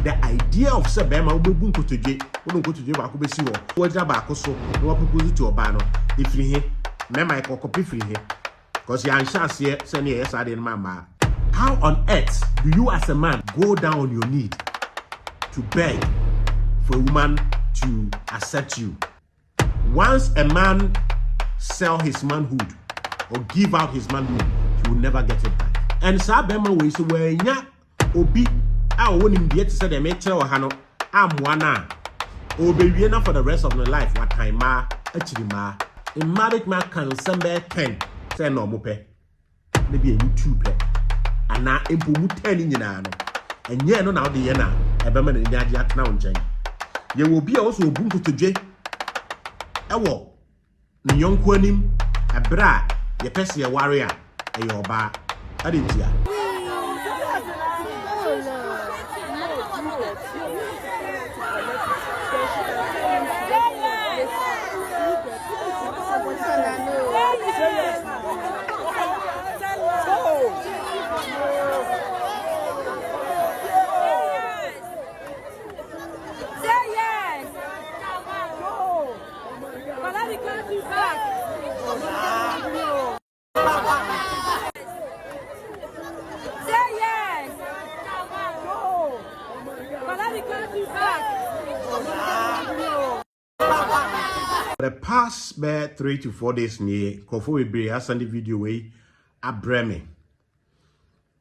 the idea of say bema obebu nkotoje wono nkotoje ba ko besi wo wojira ba ko so no propose to oba no ifiri he mema e kokopi firi he because you answer say na yes ade mama. How on earth do you as a man go down on your knee to beg for a woman to accept you? Once a man sell his manhood or give out his manhood, he will never get it back. And sa bema we so wenya obi a wonim de say dem e kire ha no amwana obewie na for the rest of my life what time ma achiri ma in marriage man can sembe 10 say no mo pe maybe a YouTube pe ana empo mu 10 nyina no enye no na wo de ye na ebema na nyaade atena wo nchen ye wo bi a wo so obunku todwe ewo ne yonko anim ebra ye pese ye ware a ye oba ade tia. The past 3 to 4 days near Kofo Webre I send the video way abreme me.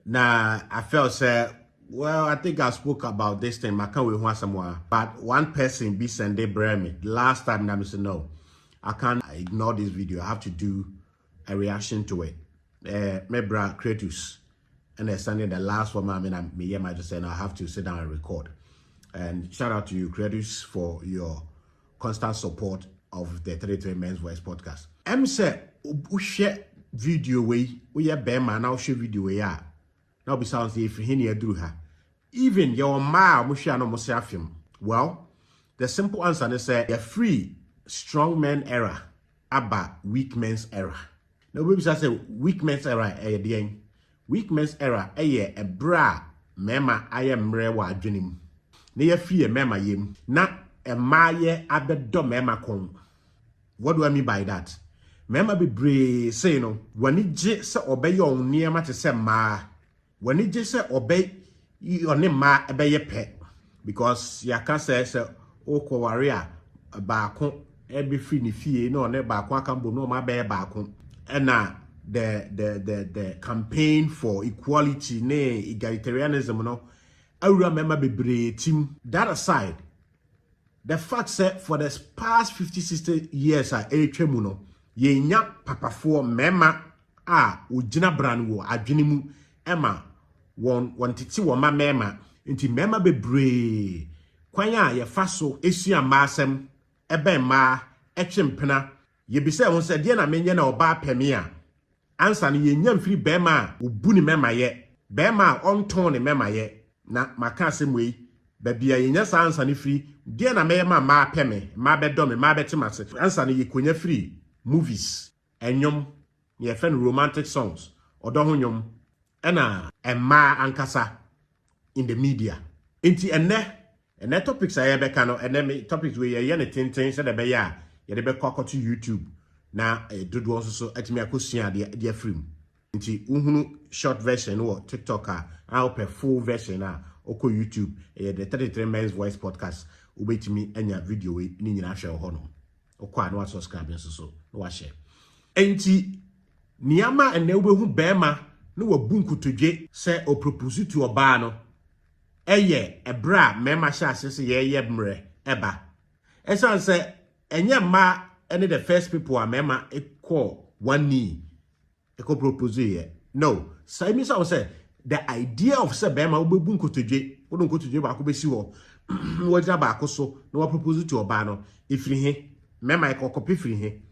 Now I felt say, well, I think I spoke about this thing. I can't wait somewhere. But one person be send they breme. Last time I said no, I can't ignore this video. I have to do a reaction to it. Mebra Kratos and sending the last one. I mean, I just said I have to sit down and record. And shout out to you, Kratos, for your constant support of the 33 Men's Voice podcast. I'm say we share video we bema now share video we ya. Now be sounds if he near do her. Even your ma mo share no mo film. Well, the simple answer is say a free strong men era about weak men's era. Now we say weak men's era weak men's era a bra mema aye mre wa adwenim. Na ye free a mema yem na emaye abedo mema kon. What do I mean by that? Mema be brave say no wani je se obey your niema te se ma wani je se obey your ne ma ebeye pe because ya can say okwo ware a baako e be free ni fie no ne baako akambo no ma be baako na the campaign for equality ne egalitarianism no awura mema be brave team that aside. The fact that for the past 50-60 years twemu no ye nya papafo mema ojina bran wo adwenimu ema won titi wo ma mema nti mema bebre kwan ye faso esua maasem ebe ma etwempena ye bi se won se de na menye na oba peme a ansa no ye nya mfiri bema obu ni mema ye bema onton ni mema ye na maka asemwe babia ye nya sa ansa ni free dia na mema ma peme ma bedo me ma betimase ansa no ye konya free movies enyom ye fen romantic songs odo ho nyom ena emma ankasa in the media enti ene topics aye be kano ene topics we ye ne tenten se de be ya ye de be kokoto YouTube na dodo so atimi akosua de afrim enti uhunu short version or TikTok a per full version oko YouTube the 33 Men's Voice podcast ubetimi anya video we ni nyina hwe ho no okwa na subscribe so no wa share enti niama ene obehu bema no wabunku todwe se o propose to oba no eye ebra mema sha asese ye mre eba esan se enye ma ene the first people a mema e call one knee e ko propose ye no sai mi say the idea of se bema obebunku todwe wodo nkotodwe ba ko besi wo wojira ba ko so no wa propose to oba no ifiri he mema e ko copy free he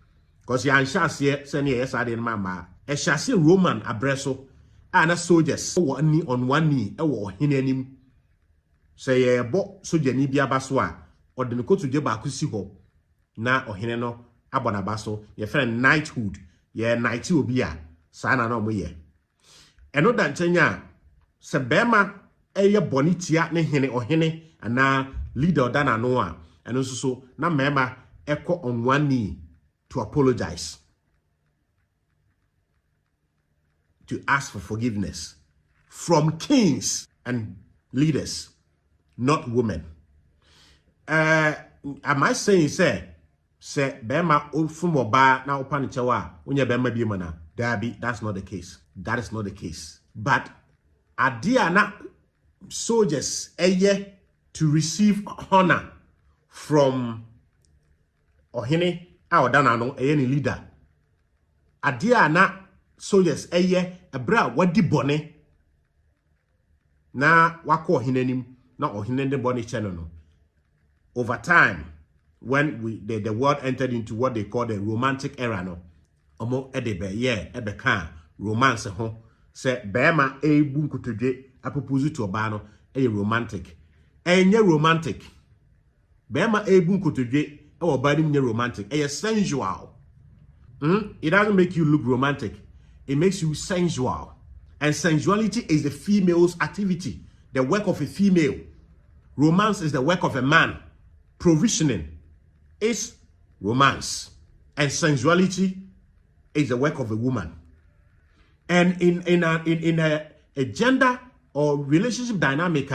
cause ya anshase se ne yes ade ma ma e shase Roman abreso na soldiers on one knee e wo hene anim say ye bo soldier ni bia baso a odene kotodwe ba ko si ho na ohene no abona baso ye friend knighthood ye knight obi a sa na no mo ye eno da nchenya se bema eye bonitia ne hene ohene ana leader dana no a eno so na mema eko on one knee to apologize, to ask for forgiveness from kings and leaders, not women. Am I saying say bema from oba na opani chewa unya bema bi mana? That's not the case. That is not the case. But adia na soldiers to receive honor from ohene a odana no ni leader. Adia na soldiers ebra wadi bone na wako ohene nim na ohene de bone channel no. Over time, when the world entered into what they call the romantic era no, omo edebe ebeka romance ho se bema ebu nkotodwe apropose to oba no romantic. Enye romantic. Bema ebu nkotodwe e oba nim nye romantic. Sensual. It doesn't make you look romantic. It makes you sensual. And sensuality is the female's activity, the work of a female. Romance is the work of a man. Provisioning is romance, and sensuality is the work of a woman. And in a gender or relationship dynamic,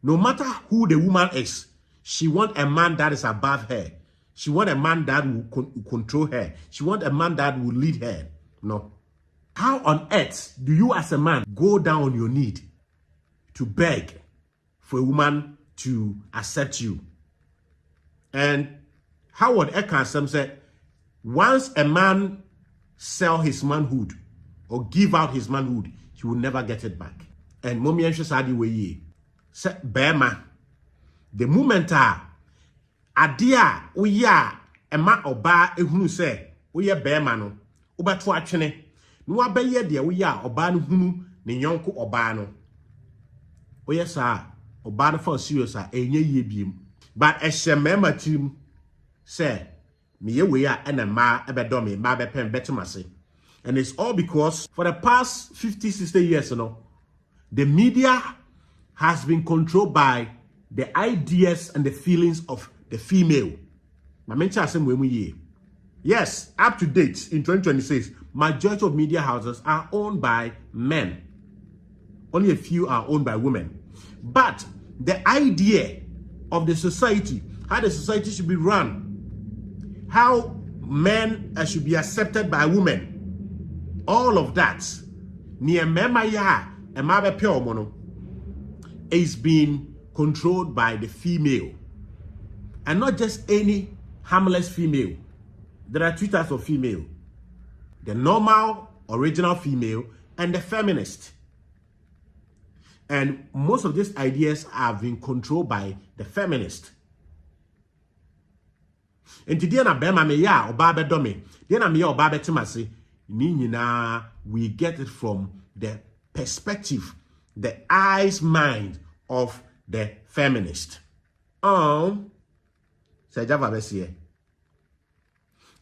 no matter who the woman is, she wants a man that is above her. She wants a man that will control her. She wants a man that will lead her. No. How on earth do you as a man go down on your knee to beg for a woman to accept you? And Howard Eckhart said, once a man sell his manhood or give out his manhood, he will never get it back. And Mommy and Shasadi we say Bema, the moment adia uya ema oba ehunu se uye Bema no ubatu atwene no abeye de uya oba no hunu ne yonko oba no uye sa oba no for serious enye ye biem. But as a member team say, me we are and ma ebedomi ma bepen betumase. And it's all because for the past 50, 60 years, the media has been controlled by the ideas and the feelings of the female. Yes, up to date in 2026, majority of media houses are owned by men. Only a few are owned by women. But the idea of the society, how the society should be run, how men should be accepted by women, all of that is being controlled by the female. And not just any harmless female. There are two types of female: the normal, original female, and the feminist. And most of these ideas have been controlled by the feminist. And today na bema me ya oba be domi. Then na me ya oba be timase. Ni nyina we get it from the perspective, the eyes, mind of the feminist. Say Java be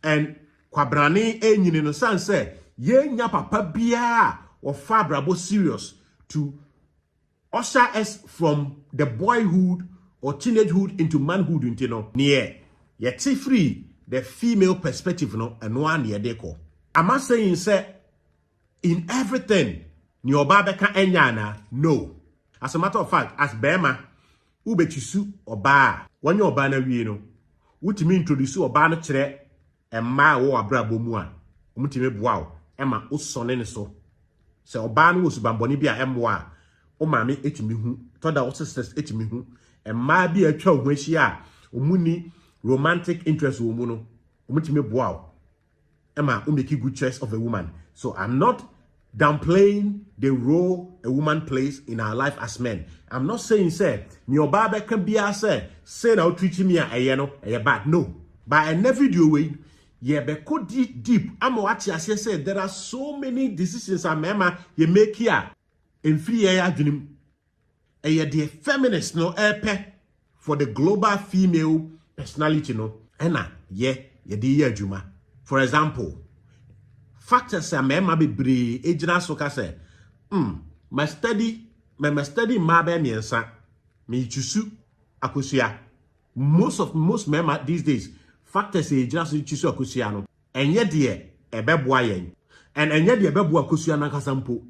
and kwabrani enyini no san say ye nya papa bia or fabrabo serious to usher us from the boyhood or teenagehood into manhood near yet free the female perspective and one near deco. Am I saying say in everything your babeka enyana? No. As a matter of fact, as Bema ubechisu oba when your banner what mean introduce oba no chere e ma wo abrabo mu a umtime boa ema usone so se oba no osubamboni bia emwa o maame etimi hu toda o sisters etimi hu e ma bi atwa ho ahia omuni romantic interest wo mu no umtime boa ema o make good choice of a woman. So I'm not downplaying the role a woman plays in our life as men. I'm not saying say ni oba be kan bia say na o treat me a no bad. No. But in every video way yeah, be go deep. I'm what I say there are so many decisions I remember you make here in free air dream. And yeah, the feminist no for the global female personality no. And yeah, the juma. For example, factors I remember be bre ejina soka say my study me study ma be miensa me chusu akosua. Most men these days factors e just chusu akosua no enye de ebeboa yen and enye de ebeboa akosua na kasampo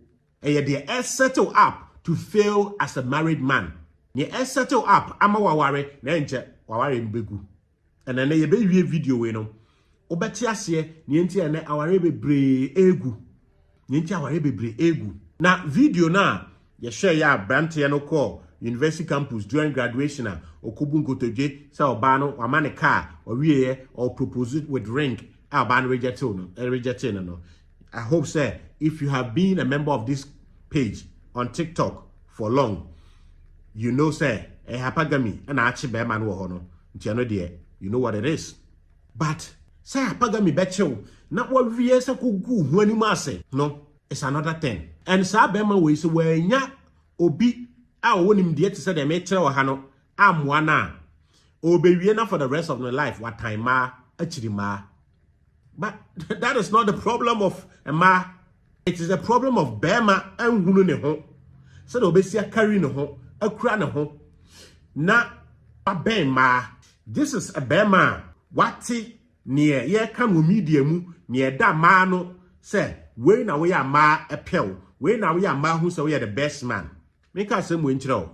enye de settle up to fail as a married man. Ye settle up ama waware na enche waware mbegu. And then ye be video we no obeti ase ne enti ene aware bebre egu. Ne enti aware bebre egu. Na video na ye share ya brante no call university campus during graduation okubu nkotoje say oba no amane car owie or propose it with ring oba no reject no. I hope say if you have been a member of this page on TikTok for long, you know say hapagami and achi be man wo ho no nti no de you know what it is. But say hapagami bechew na wo wie se kogu hu ani ma ase no, it's another thing. And sa be man we say we nya obi a wonim de te say dem e kire wo ha no amwa na obewie na for the rest of my life what time ma achiri ma. But that is not the problem of a ma. It is a problem of bema and hunu ne ho. So the obesia carry ne ho, akura ne ho. Na ma. This is a bema. Wati near ye come media mu near da ma no say we na we are ma a pill. We na we are ma who say we are the best man. Make us some winter.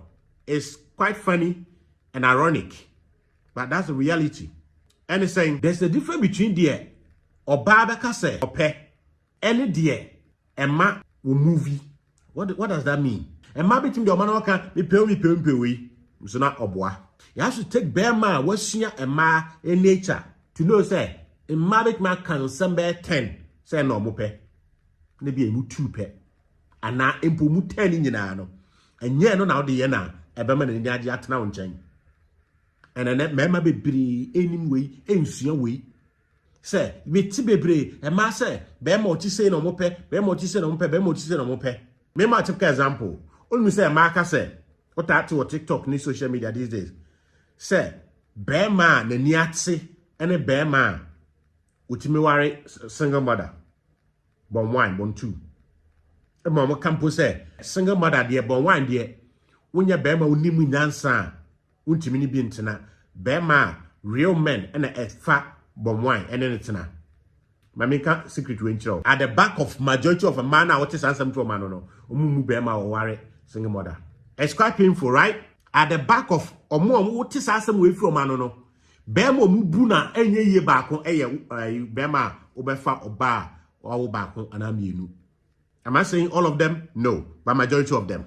It's quite funny and ironic, but that's the reality. And it's saying there's a difference between the Oba beka say ope any dear Emma will movie. What does that mean? Emma between the Omanoka me pe we so not obwa. You have to take bear man what senior Emma in nature to know say Emma bit man can somewhere 10 say no mo pe. Maybe a mu 2 pe. And na impo mu 10 in no. And yeah no now the ye na ebema na ndi atena wo nchen. And then mema bebre enim we ensua we. Say, me tibebre, and ma say, be mo ti say no mo pe, be mo ti say no mo pe, be mo ti say no mo pe. Me ma take example. Only say Marka say, what that to TikTok ni social media these days. Say, be ma na ni ate, ene be ma utimi ware single mother. Bon 1, bon 2. E mo campo say, single mother de bon 1 de. Wonya be ma unimu nyansa, untimi ni bi ntena. Be ma real men ene e fa bon wine and then it's na. Mamika secret winch at the back of majority of a man what is answer to a man no umumu bema or worry single mother. It's quite painful, right? At the back of or more what is answer way from man no bema mubuna enye ye bako bema obefa oba or bako and aminu. Am I saying all of them? No, but majority of them.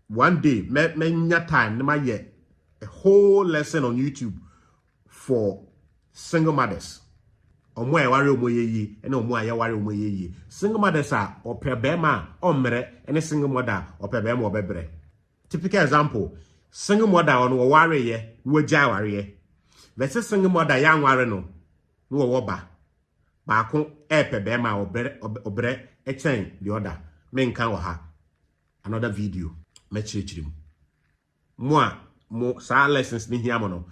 One day, me time, my yet a whole lesson on YouTube for single mothers. Omo e ware omo yeyi ene omo aye ware omo yeyi. Single mothers are ope bema omre ene single mother ope bema obebre. Typical example, single mother on wo ware ye, wo ja ware ye. Versus single mother ya ware no, wo wo ba. Ba ko epe bema obre e chen the other. Me nkan wo ha. Another video me chirichirim. Mo sa lessons ni hia mo no.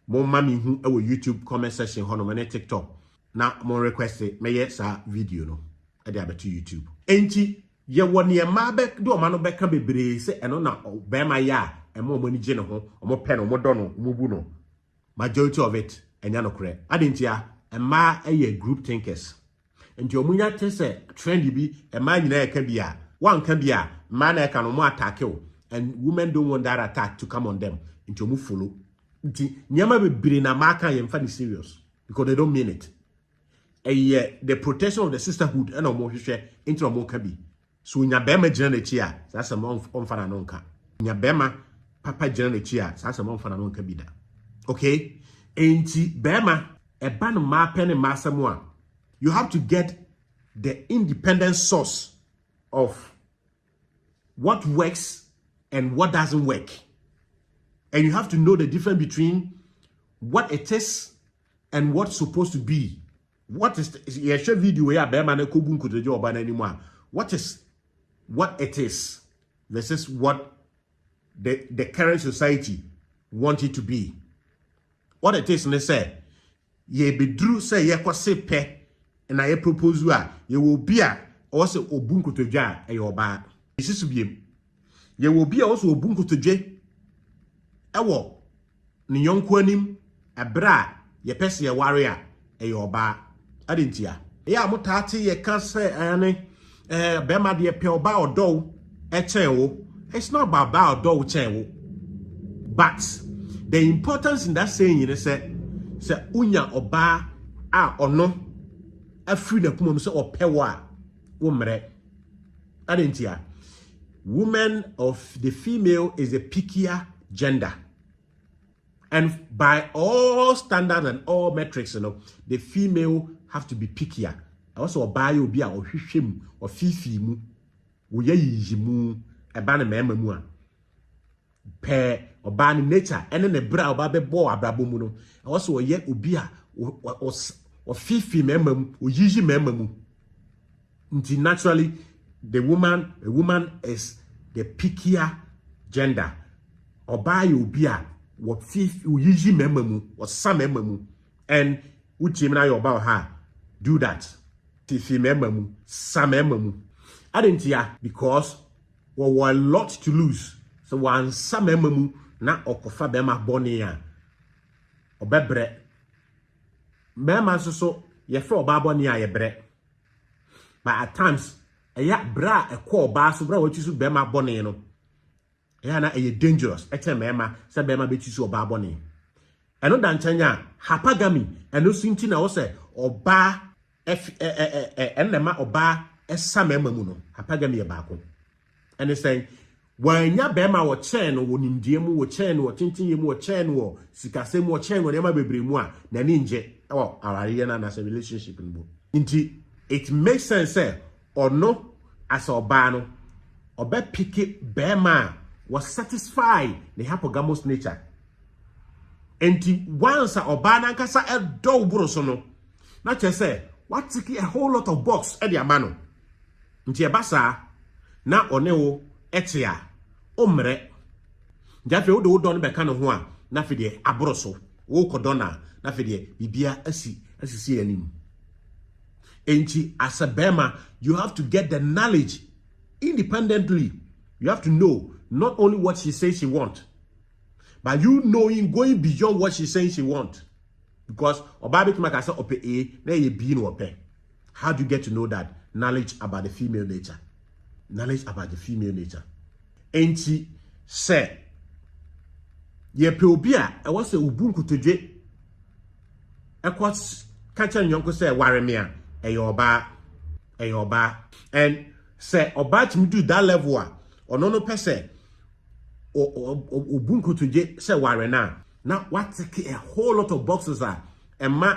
Mo mami hu e wo YouTube comment section hono me TikTok na mo request me ye sa video no e dey abeto YouTube enti ye woni e ma be do ma no be ka bebre se eno na be ma ya e mo ni je no ho mo pe no mo do no mo bu no majority of it enya no kre adentia e ma e ye group thinkers enti omunya te se trend bi e ma nyina e ka bia wan ka bia ma na e ka no mo attack o and women don't want that attack to come on them enti omu follow. Nyama bebre na maka yemfa ni serious because they don't mean it. The protection of the sisterhood and omo hwehwe into omo ka bi. So nya bema gina na chi a, that's a month on fana no nka. Nya bema papa gina na chi a, that's a month fana no nka bi da. Okay? Enti bema e ba no ma pe ne masamo a. You have to get the independent source of what works and what doesn't work. And you have to know the difference between what it is and what's supposed to be. What is the share video where Berman Kubun could do about anymore? What is what it is versus what the current society want it to be. What it is, and they say, ye be drew say ye kwa se pe, and I propose you will be a also obunku to jar a your bad. This is be ye will be also obunku to je ewo ni yonko anim ebra ye pese ye ware a e yoba adentia ya mutati ye kan say ane bema de pe oba odo e chen wo. It's not about odo chen wo, but the importance in that saying is say unya oba a ono afri na kuma say opewa wo mre adentia. Woman of the female is a pickier gender. And by all standards and all metrics, the female have to be pickier. Also, buy you be a or him or fifi mu, we ye mu, a ban member mua. Pair or ban nature, and then a brow baby bo a brabumuno. Also, yet ubia or fifi member, or ye member. Until naturally, a woman is the pickier gender. Or buy you beer, what fifth usually member or some member, and which you about her do that. Fifi member, some member. I didn't hear because we were a lot to lose. So one some member na okofa bema bonia or bebre. Mema so ye for babonia ye bre. But at times, ya bra a call bass bra what you should be my bonny, na a dangerous. A mema said bema bet you so barboni. And no dantanya hapagami and no sintina was or bar enema or bar a samemamuno hapagami a bako. And they saying when ya bema or chen or in diemu or chen or tintin or chen or sikasem or chen or nema be moi na ninje or ariana as a relationship in book. Indeed, it makes sense say or no as obano or be picky bema was satisfied the hypogamous nature. And once obana kasa a do brosono, not just say what take a whole lot of box at the amano. Nti basa na oneo etia omre jafe wo do don be kan ho a na fide abroso wo kodona na fide bibia asisi anim. Enti as a bema, you have to get the knowledge independently. You have to know not only what she says she wants, but you knowing going beyond what she says she wants. Because obabit makasa ope A, na ye B no ope. How do you get to know that? Knowledge about the female nature. Knowledge about the female nature. Enti say ye pe obi a e was ubunku toje. E kwat kacha nyonko say ware me a eyoba. And say oba to do that level or no pese or ubunku to say ware now what take a whole lot of boxes are and ma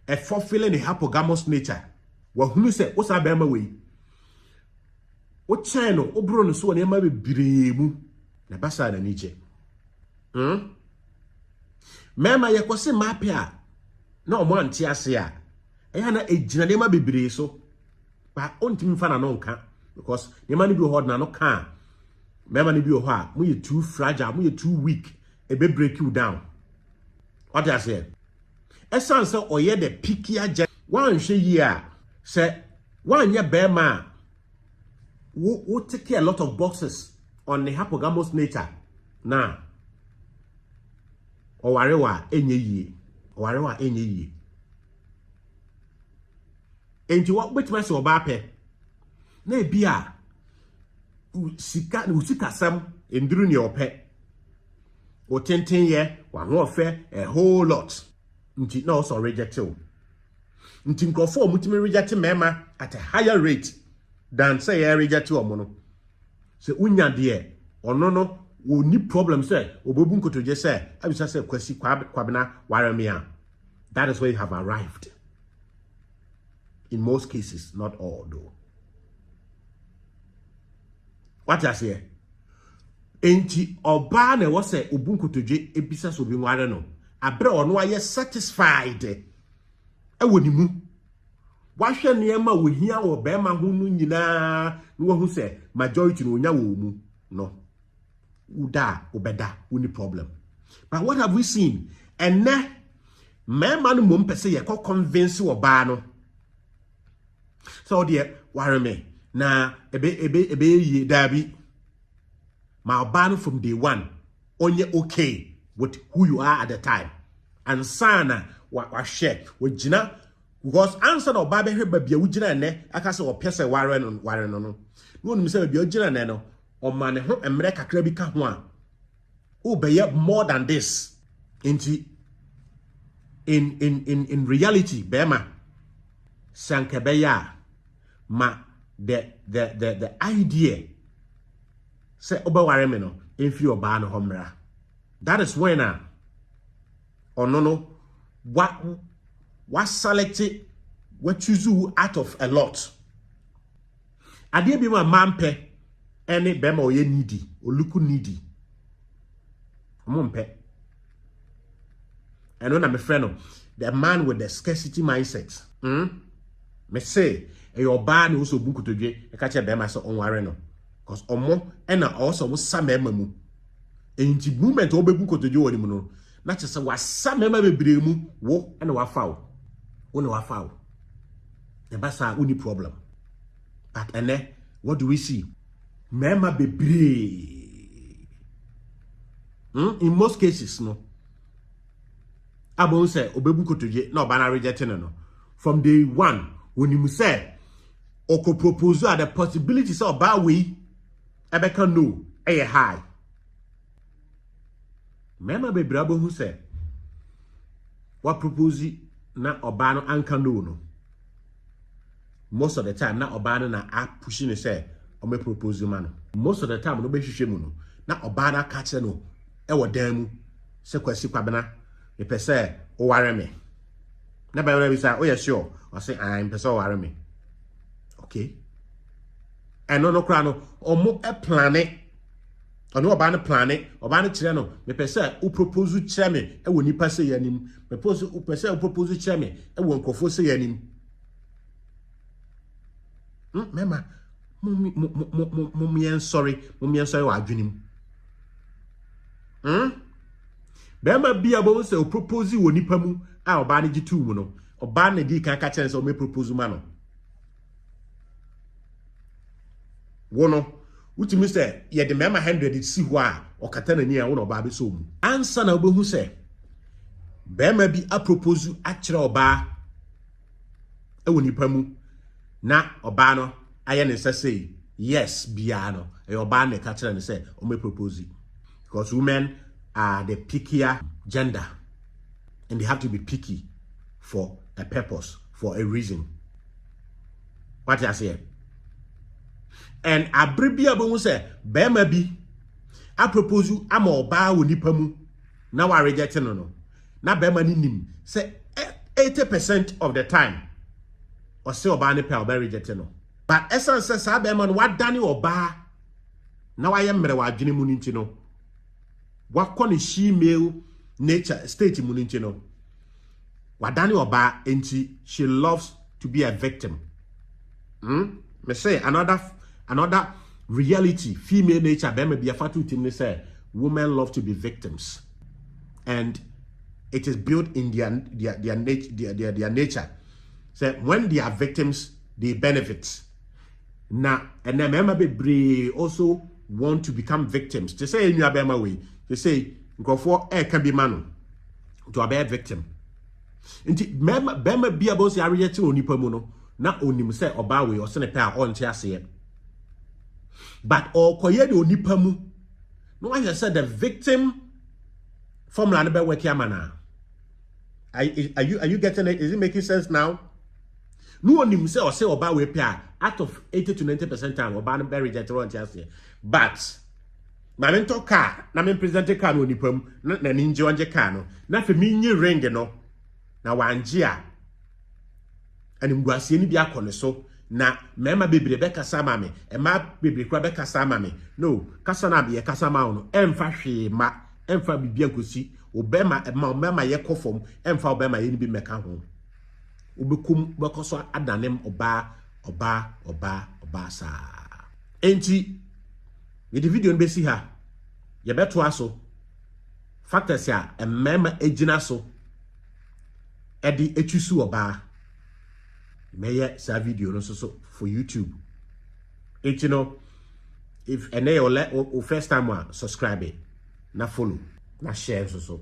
a fulfilling the hypogamous nature. Well, who say what's our bema way? What channel obro no so na ma be biremu na basa na niche. Mema ye kwose mape a na omo ante ase a eya na ejina de ma bebire so ba ontimi fa na no nka because the man be hold na no can mema ni bi ho a mo you too fragile, mo you too weak, e be break you down. What I say esan say oye the pickier one hwe yi a say one ye be ma wo take a lot of boxes on the hypogamous nature na owarewa enye yi enti what betime se oba pe na ebia usika sam enduru ne ope o tenten ye wa ho ofe a whole lot nti na also reject you nti nkofo mutimi reject mema at a higher rate than say ya reject omo no se unya de ono no wo ni problem say obobu nkotoje say abisa say kwasi kwabena waremia. That is where you have arrived. In most cases, not all though. What I say? Enti oba na wo say obunkotoje ebisa so bi nware no abre ono aye satisfied e woni mu wahwe niema wo hia wo be ma hu nu nyina no wo hu say majority no nya wo mu no uda obeda uni problem. But what have we seen? And na mema no mom pese ye ko convince oba no so dear worry me na ebe ye dabi ma oba no from day one onye okay with who you are at the time and sana wa share we gina because answer no oba be hwe babia wo gina ne aka se opese ware no no nim se babia gina ne no o ma ne ho emre kakra bi ka ho a o be more than this in reality bema sankebeya ma the idea say obaware me no emfi oba no homra. That is when no what select what choose out of a lot. Ade bi ma mampe ene bema oye needy oluku needy mompe. And when I'm a friend, the man with the scarcity mindset. Me say, your ban also book to do a catch a bema so on wareno. Because omo and also was some memu. In the movement, obe book to do anymore. Not just a was some member bremu, wo and wa foul. One wa foul. The bassa only problem. But and what do we see? Mema be brave. In most cases, no. Abon say obebu kotoje na obana reject no from day one when you say oko propose at the possibility say oba we ebeka no e high mema be brabo hu say what propose na oba no anka no most of the time na oba no na a pushing say o me propose man most of the time no be hwehwe mu no na oba na ka kire no e wo dan mu se kwasi kwabena if I say, oh, worry me. Never say, oh, yeah, sure. I say, I'm person worry me. Okay. And no crano, or more a planet. Or no about a planet, or about a channel. Me per se, who propose to chairman, and when you pass a yanim, propose who per se, who propose to chairman, and won't go for say yanim. Mama, mummy, sorry, I dream. Bema bi abo se o propose wo nipa mu a oba ne gitu mu no oba na di kan ka kire se o me propose ma no wo no utimi se ye de mema 100 si ho a o kata na ni a wo no oba be so mu ansa na obehu se bema bi a propose a kire oba e wo nipa mu na oba no aye ne say yes bia no e oba na ka kire ne se o me propose because women are the pickier gender and they have to be picky for a purpose, for a reason. What I say? And abribia bo say bema bi I propose you am oba wo nipa mu na wa reject no na bema ni nim say 80% of the time or say oba ne pe oba reject no but essence say sa bema no wa dani oba na wa ye mre wa adwene mu nti no wakone female nature state muninchi no wadani oba enti she loves to be a victim. Me say another reality female nature be a fatu tim say women love to be victims and it is built in their nature. Say when they are victims they benefit. Now and then remember be also want to become victims. To say in your bema way they say, go for can be man to a bad victim. Inti bema be about the area to onipamuno, not only say or bow or send a pair on chassis. But all koyedo onipamu. No, I said the victim from Lanaba Wakiamana. Are you getting it? Is it making sense now? No one himself or say or bow pair out of 80 to 90% time or ban berry jet on chassis. But ma mento car na me present car no nipam na ninje wanje car no na fe mi nyi ring no na wanje a animguasie ni bi akone so na mema bebre be kasa ma me e ma bebre kwa be kasa ma me no kasa na be kasa ma no emfa hwe ma emfa bibia kosi obema mema ye kofom emfa obema ye ni bi meka ho obekum bekoso adanem oba sa enti with the video nbe si ha ye beto aso factors ya emema ejina so edi etusu oba meye sa video no so for YouTube It, you know, if and they or first time one subscribe it, na follow, na share so.